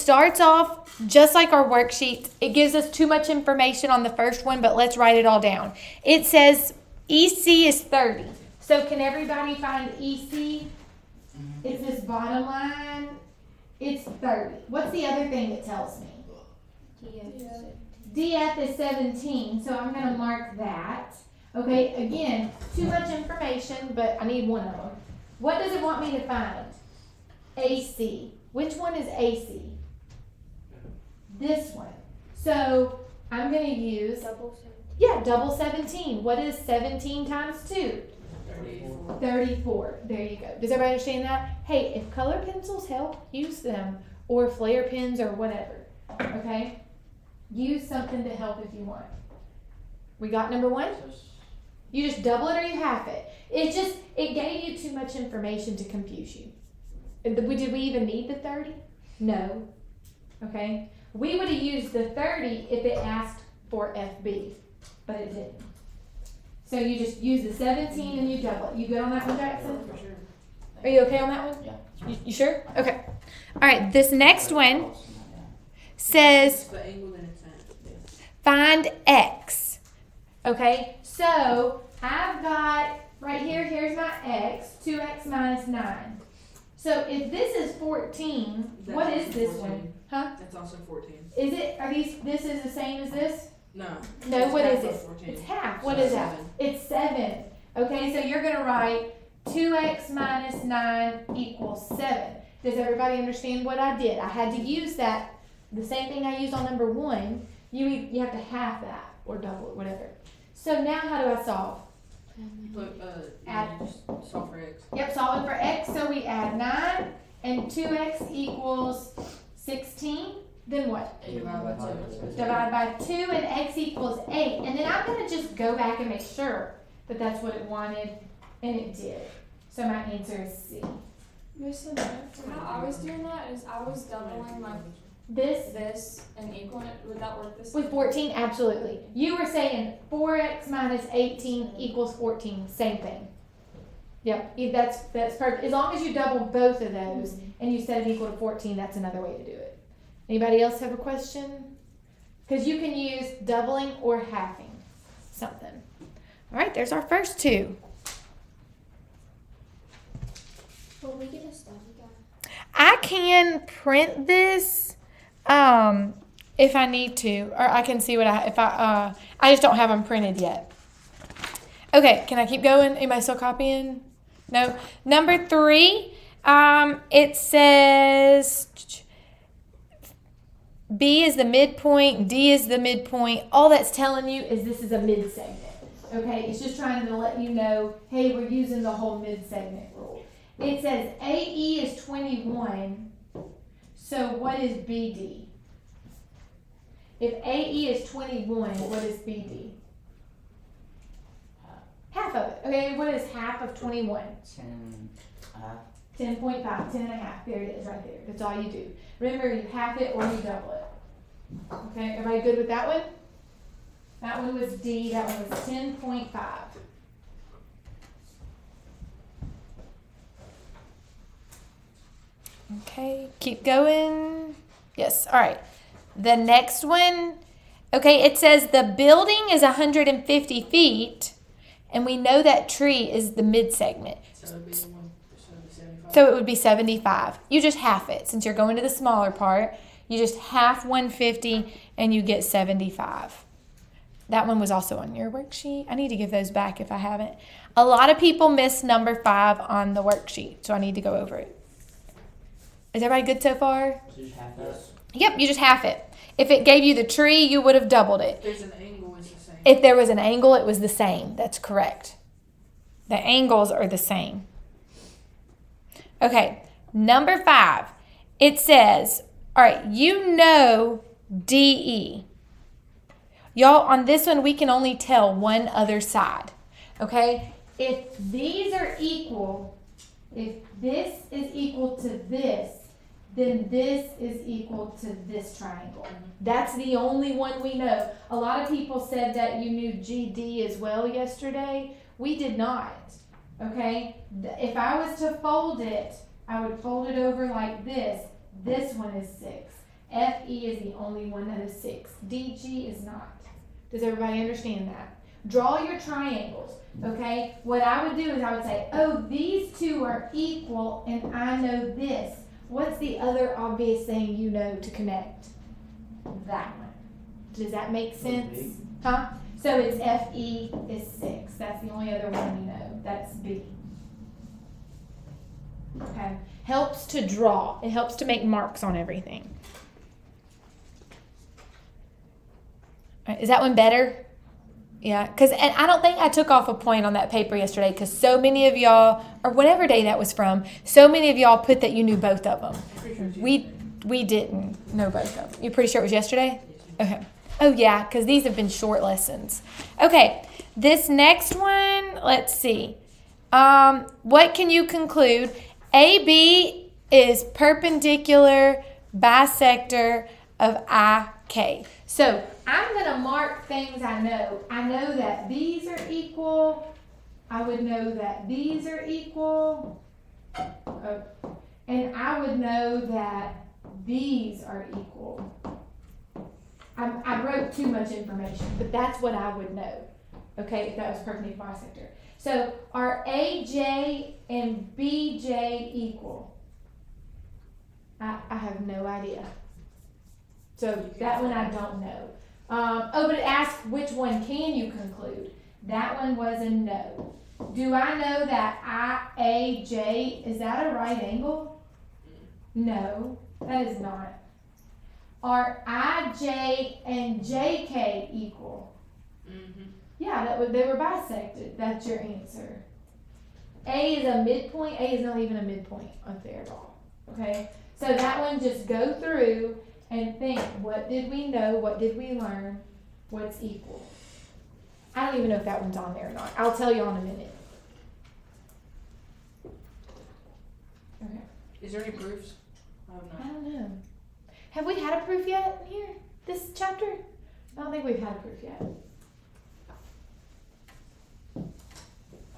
starts off just like our worksheet. It gives us too much information on the first one, but let's write it all down. It says EC is 30. So can everybody find EC? It's this bottom line. It's 30. What's the other thing it tells me? DF is 17, so I'm going to mark that. Okay, again, too much information, but I need one of them. What does it want me to find? AC. Which one is AC? This one. So I'm going to use double 17. What is 17 times 2? 34. There you go. Does everybody understand that? Hey, if color pencils help, use them. Or flare pens or whatever. Okay? Use something to help if you want. We got number one? You just double it or you half it. It gave you too much information to confuse you. Did we even need the 30? No. Okay? We would have used the 30 if it asked for FB, but it didn't. So you just use the 17 and you double it. You good on that one, Jackson? For sure. Are you okay on that one? Yeah. You sure? Okay. All right, this next one says The angle that it's at. find X. Okay, so I've got right here, here's my X, 2X minus 9. So if this is 14, That's what is also this 14. one? Huh? That's also 14. Is it, this is the same as this? No. No, It's what half is of it? 14. It's half. So What is that? 7. It's 7. Okay, so you're going to write 2x minus 9 equals 7. Does everybody understand what I did? I had to use that, the same thing I used on number 1. You have to half that or double it, whatever. So now how do I solve? But, Add. just solve for X. Yep, solving for x, so we add 9 and 2x equals 16. Then what? Divide by 2. Divide by 2 and x equals 8. And then I'm going to just go back and make sure that that's what it wanted, and it did. So my answer is C. Miss how I was doing that is I was doubling like This this and equaling it. Would that work the same? with 14, absolutely. You were saying 4x minus 18 equals 14, same thing. Yep, that's perfect. As long as you double both of those and you set it equal to 14, that's another way to do it. Anybody else have a question? Because you can use doubling or halving something. All right, there's our first two. Will we get a study guide? I can print this if I need to, or I can see what I just don't have them printed yet. Okay, can I keep going? Anybody still copying? No. Number 3, it says B is the midpoint, D is the midpoint. All that's telling you is this is a mid-segment. Okay, it's just trying to let you know, hey, we're using the whole mid-segment rule. It says AE is 21, so what is BD? If AE is 21, what is BD? Half of it. Okay, what is half of 21? 10.5, 10 and a half. There it is right there. That's all you do. Remember, you half it or you double it. Okay, everybody good with that one? That one was D, that one was 10.5. Okay, keep going. Yes, all right. The next one, okay, it says the building is 150 feet, and we know that tree is the mid-segment. So it'd be 75. So it would be 75. You just half it. Since you're going to the smaller part, you just half 150 and you get 75. That one was also on your worksheet. I need to give those back if I haven't. A lot of people miss number 5 on the worksheet, so I need to go over it. Is everybody good so far? Yep, you just half it. If it gave you the tree, you would have doubled it. If there's an angle, it's the same. If there was an angle, it was the same. That's correct. The angles are the same. Okay, number 5. It says, all right, you know DE. Y'all, on this one, we can only tell one other side. Okay? If these are equal, if this is equal to this, then this is equal to this triangle. That's the only one we know. A lot of people said that you knew GD as well yesterday. We did not. Okay? If I was to fold it, I would fold it over like this. This one is 6. FE is the only one that is 6. DG is not. Does everybody understand that? Draw your triangles, okay? What I would do is I would say, oh, these two are equal and I know this. What's the other obvious thing you know to connect? That one. Does that make sense? Huh? So it's FE is 6. That's the only other one we know. That's B. Okay. Helps to draw. It helps to make marks on everything. All right, is that one better? Yeah, and I don't think I took off a point on that paper yesterday because so many of y'all, or whatever day that was from, so many of y'all put that you knew both of them. Pretty sure it's We didn't know both of them. You're pretty sure it was yesterday? Okay. Oh, yeah, because these have been short lessons. Okay, this next one, let's see. What can you conclude? AB is perpendicular bisector of IK. So I'm going to mark things I know. I know that these are equal. I would know that these are equal. And I would know that these are equal. I wrote too much information, but that's what I would know. Okay, if that was perpendicular bisector. So are AJ and BJ equal? I have no idea. So that one I don't know. But it asks which one can you conclude? That one was a no. Do I know that IAJ, is that a right angle? No, that is not. Are IJ and JK equal? Mm-hmm. Yeah, they were bisected. That's your answer. A is a midpoint. A is not even a midpoint up there at all. Okay? So that one, just go through and think, what did we know? What did we learn? What's equal? I don't even know if that one's on there or not. I'll tell you in a minute. Okay. Is there any proofs? I have I not. don't know. Have we had a proof yet in here? This chapter? I don't think we've had a proof yet.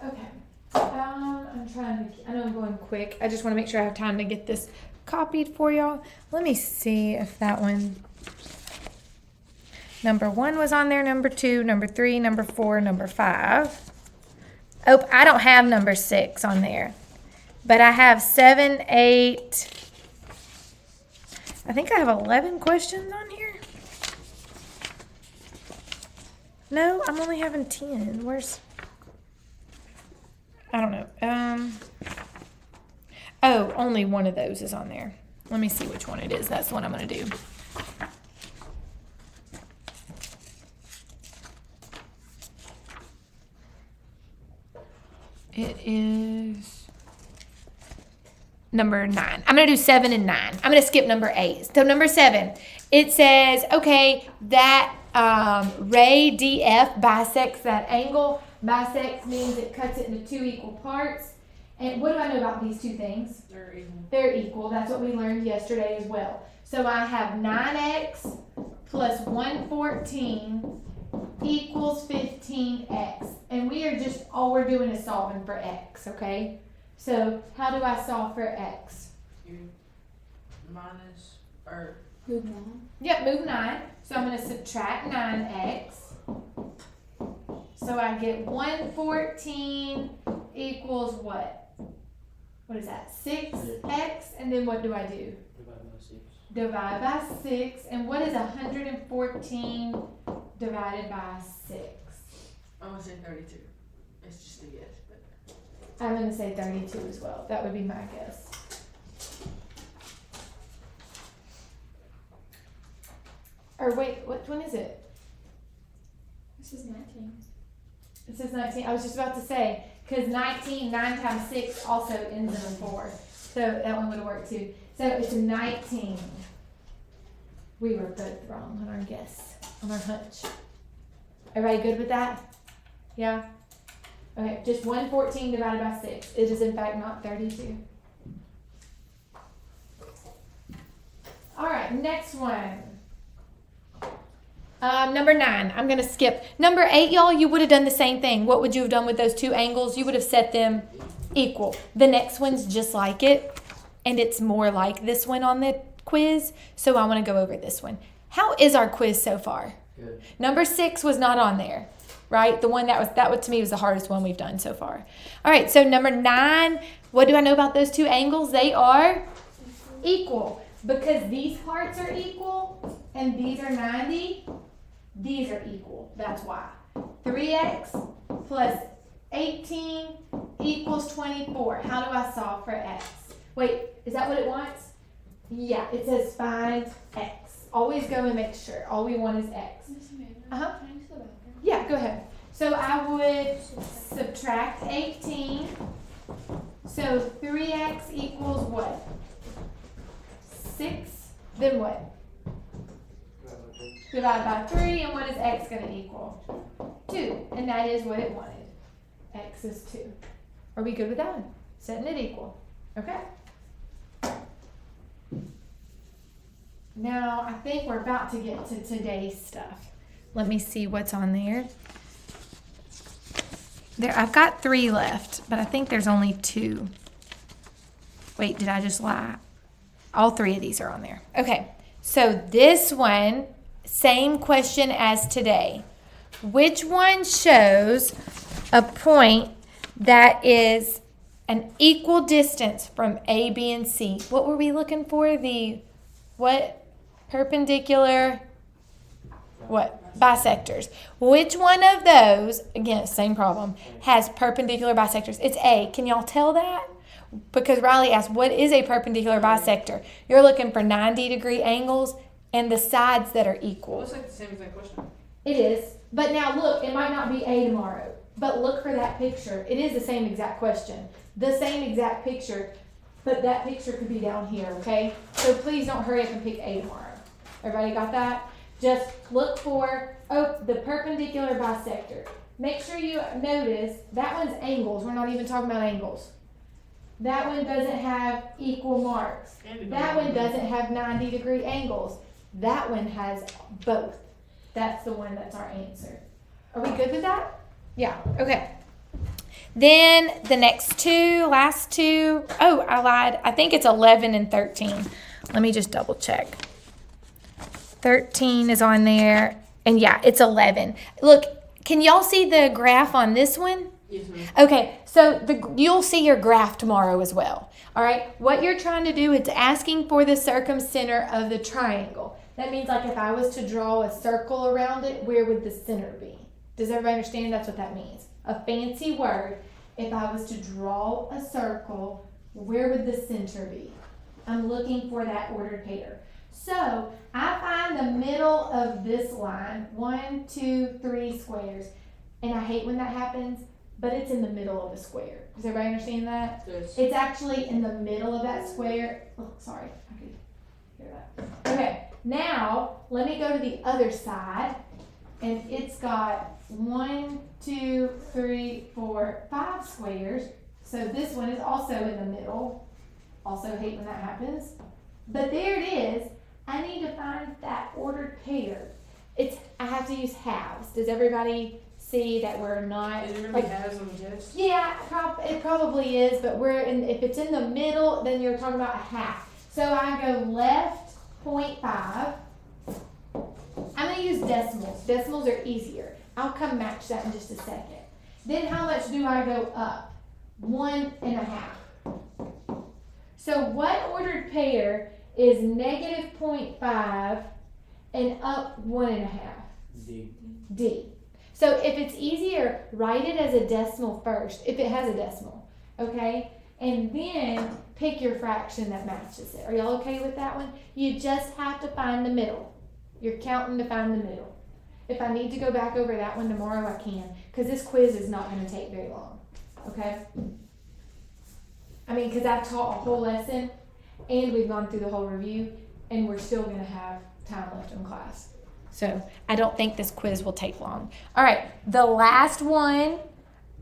Okay. I'm trying to, I know I'm going quick. I just want to make sure I have time to get this copied for y'all. Let me see if that one. Number 1 was on there, number 2, number 3, number 4, number 5. Oh, I don't have number 6 on there. But I have 7, 8. I think I have 11 questions on here. No, I'm only having 10. Where's... I don't know. Oh, only one of those is on there. Let me see which one it is. That's the one I'm going to do. It is number 9. I'm going to do 7 and 9. I'm going to skip number 8. So number 7, it says, okay, that ray DF bisects that angle. Bisects means it cuts it into 2 equal parts. And what do I know about these two things? They're equal. They're equal. That's what we learned yesterday as well. So I have 9x plus 114 equals 15x. And we are just, all we're doing is solving for x, okay? So how do I solve for x? You minus, or Move 9. Yep, move 9. So I'm going to subtract 9x. So I get 114 equals what? What is that? 6x. And then what do I do? Divide by 6. And what is 114 divided by 6? I'm gonna say 32. It's just a guess, but I'm going to say 32 as well. That would be my guess. Or wait, which one is it? This is 19. It says 19. I was just about to say, because 19, 9 times 6 also ends in a 4. So that one would have worked too. So it's 19. We were both wrong on our guess, on our hunch. Everybody good with that? Yeah? Okay, just 114 divided by 6. It is in fact not 32. All right, next one. Number 9, I'm going to skip. Number 8, y'all, you would have done the same thing. What would you have done with those 2 angles? You would have set them equal. The next one's just like it, and it's more like this one on the quiz, so I want to go over this one. How is our quiz so far? Good. Number 6 was not on there, right? The one that to me was the hardest one we've done so far. All right, so number 9, what do I know about those two angles? They are equal because these parts are equal and these are 90. These are equal. That's why. 3x plus 18 equals 24. How do I solve for x? Wait, is that what it wants? Yeah, it says find x. Always go and make sure. All we want is x. Miss Amanda, Uh-huh. can I use the bathroom? Yeah, go ahead. So I would subtract 18. So 3x equals what? 6. Then what? Divide by 3. And what is x going to equal? 2. And that is what it wanted. X is 2. Are we good with that one? Setting it equal. Okay. Now, I think we're about to get to today's stuff. Let me see what's on there. I've got 3 left, but I think there's only 2. Wait, did I just lie? All 3 of these are on there. Okay, so this one, same question as today. Which one shows a point that is an equal distance from A, B, and C? What were we looking for? The what? Perpendicular, what? Bisectors. Which one of those, again, same problem, has perpendicular bisectors? It's A. Can y'all tell that? Because Riley asked, what is a perpendicular bisector? You're looking for 90-degree angles and the sides that are It equal. looks like the same exact question. It is. But now look, it might not be A tomorrow. But look for that picture. It is the same exact question. The same exact picture. But that picture could be down here, okay? So please don't hurry up and pick A tomorrow. Everybody got that? Just look for, the perpendicular bisector. Make sure you notice that one's angles. We're not even talking about angles. That one doesn't have equal marks. That one doesn't have 90-degree angles. That one has both. That's the one that's our answer. Are we good with that? Yeah, okay. Then the last two, I lied. I think it's 11 and 13. Let me just double check. 13 is on there, and yeah, it's 11. Look, can y'all see the graph on this one? Yes, ma'am. Okay, so you'll see your graph tomorrow as well. All right, what you're trying to do is asking for the circumcenter of the triangle. That means like if I was to draw a circle around it, where would the center be? Does everybody understand that's what that means? A fancy word. If I was to draw a circle, where would the center be? I'm looking for that ordered pair. So I find the middle of this line, 1, 2, 3 squares. And I hate when that happens, but it's in the middle of a square. Does everybody understand that? Yes. It's actually in the middle of that square. Oh, sorry, I could hear that. Okay, now let me go to the other side. And it's got 1, 2, 3, 4, 5 squares. So this one is also in the middle. Also hate when that happens. But there it is. I need to find that ordered pair. I have to use halves. Does everybody see that we're not? Is it gonna be halves on the test? Yeah, it probably is, but if it's in the middle, then you're talking about a half. So I go left 0.5. I'm gonna use decimals. Decimals are easier. I'll come match that in just a second. Then how much do I go up? 1.5. So what ordered pair is negative 0.5 and up 1.5? D. D. So if it's easier, write it as a decimal first, if it has a decimal, okay? And then pick your fraction that matches it. Are y'all okay with that one? You just have to find the middle. You're counting to find the middle. If I need to go back over that one tomorrow, I can, because this quiz is not going to take very long, okay? I mean, because I've taught a whole lesson, and we've gone through the whole review, and we're still going to have time left in class. So I don't think this quiz will take long. All right, the last one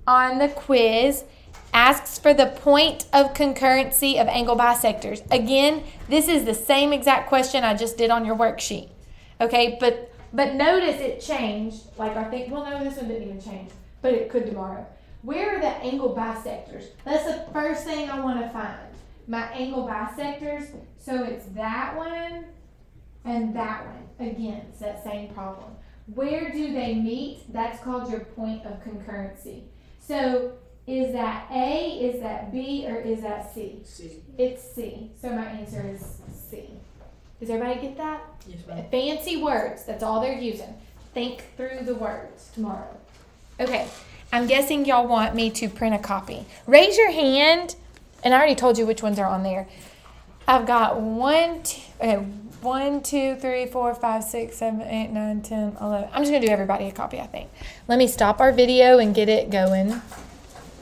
on the quiz asks for the point of concurrency of angle bisectors. Again, this is the same exact question I just did on your worksheet. Okay, but notice it changed. Like I think, well, no, this one didn't even change, but it could tomorrow. Where are the angle bisectors? That's the first thing I want to find. my angle bisectors, so it's that one and that one. Again, it's that same problem. Where do they meet? That's called your point of concurrency. So is that A, is that B, or is that C? C. It's C. So my answer is C. Does everybody get that? Yes, ma'am. Fancy words. That's all they're using. Think through the words tomorrow. Okay. I'm guessing y'all want me to print a copy. Raise your hand. And I already told you which ones are on there. I've got 1, 2, 3, 4, 5, 6, 7, 8, 9, 10, 11. I'm just going to do everybody a copy, I think. Let me stop our video and get it going.